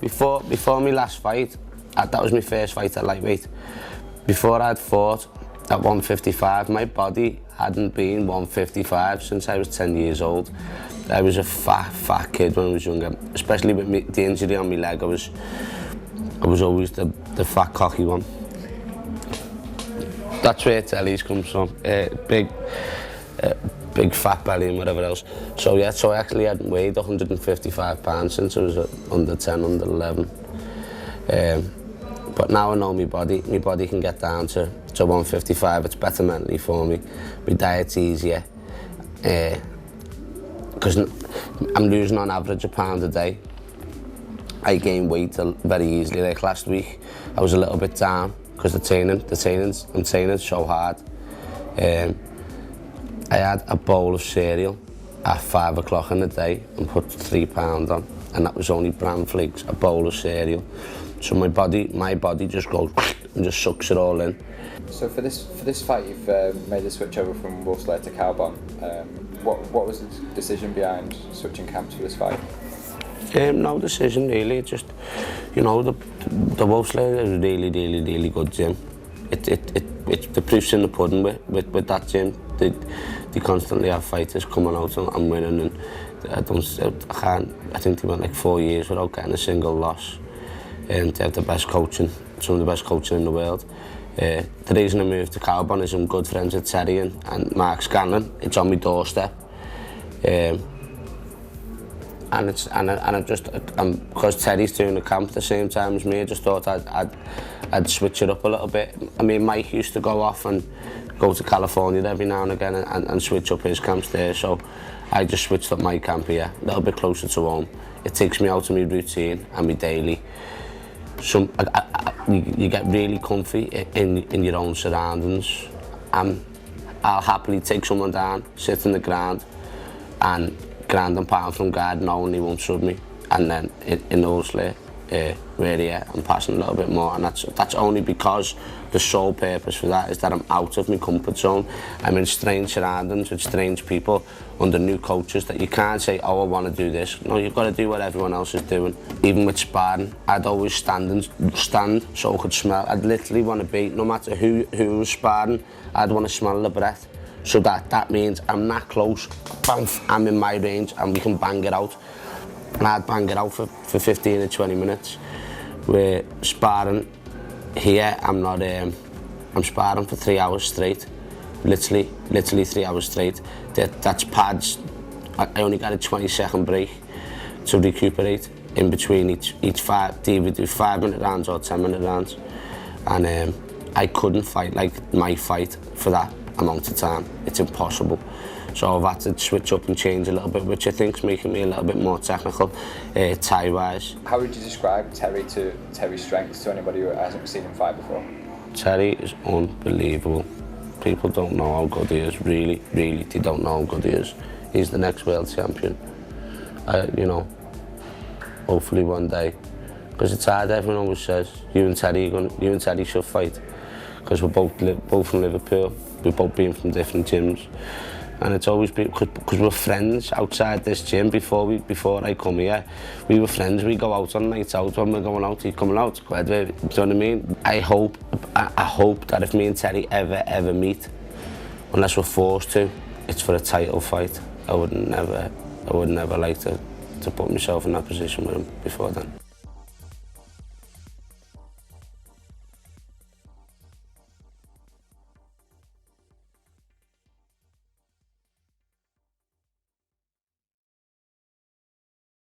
before my last fight, that was my first fight at lightweight. Before I'd fought at 155, my body hadn't been 155 since I was 10 years old. I was a fat kid when I was younger, especially with the injury on my leg. I was always the fat, cocky one. That's where Tellys comes from. Big fat belly and whatever else. So yeah, so I actually hadn't weighed 155 pounds since I was under 10, under 11. But now I know my body can get down to 155. It's better mentally for me. My diet's easier. Because I'm losing on average £1 a day. I gain weight very easily. Like last week, I was a little bit down because I'm training so hard. I had a bowl of cereal at 5 o'clock in the day and put £3 on, and that was only bran flakes, a bowl of cereal. So my body just goes and just sucks it all in. So for this fight, you've made the switch over from Wolfslair to Carbon. What was the decision behind switching camps for this fight? No decision really. Just, you know, the Wolfslair is a really good gym. It's the proof's in the pudding with that gym. They constantly have fighters coming out and winning, and I think they went like 4 years without getting a single loss. And they have the best coaching, some of the best coaching in the world. The reason I moved to Carbon is I'm good friends with Terry and Mark Scanlon. It's on my doorstep. And because Terry's doing the camp at the same time as me, I just thought I'd switch it up a little bit. I mean, Mike used to go off and go to California every now and again and switch up his camps there, so I just switched up my camp here, a little bit closer to home. It takes me out of my routine and my daily. You get really comfy in your own surroundings. I'll happily take someone down, sit in the ground, and ground and pound from guard, knowing he won't sub me. And then in Wolfslair, really, I'm passing a little bit more, and that's only because the sole purpose for that is that I'm out of my comfort zone. I'm in strange surroundings with strange people under new coaches that you can't say, oh, I want to do this. No, you've got to do what everyone else is doing. Even with sparring, I'd always stand so I could smell. I'd literally want to be, no matter who was sparring, I'd want to smell the breath. So that means I'm that close, I'm in my range, and we can bang it out. And I'd bang it out for 15 or 20 minutes. We're sparring here, I'm sparring for 3 hours straight. Literally 3 hours straight. That's pads. I only got a 20-second break to recuperate in between each five. Either do 5-minute rounds or 10-minute rounds. And I couldn't fight like my fight for that amount of time. It's impossible. So I've had to switch up and change a little bit, which I think is making me a little bit more technical, tie-wise. How would you describe Terry's strengths to anybody who hasn't seen him fight before? Terry is unbelievable. People don't know how good he is, really, they don't know how good he is. He's the next world champion. You know, hopefully one day. Because it's hard, everyone always says, you and Terry should fight. Because we're both from Liverpool, we've both been from different gyms. And it's always been, because we're friends outside this gym before I come here. We were friends, we go out on nights out, when we're going out, he's coming out. Do you know what I mean? I hope that if me and Terry ever meet, unless we're forced to, it's for a title fight. I would never like to put myself in that position with him before then.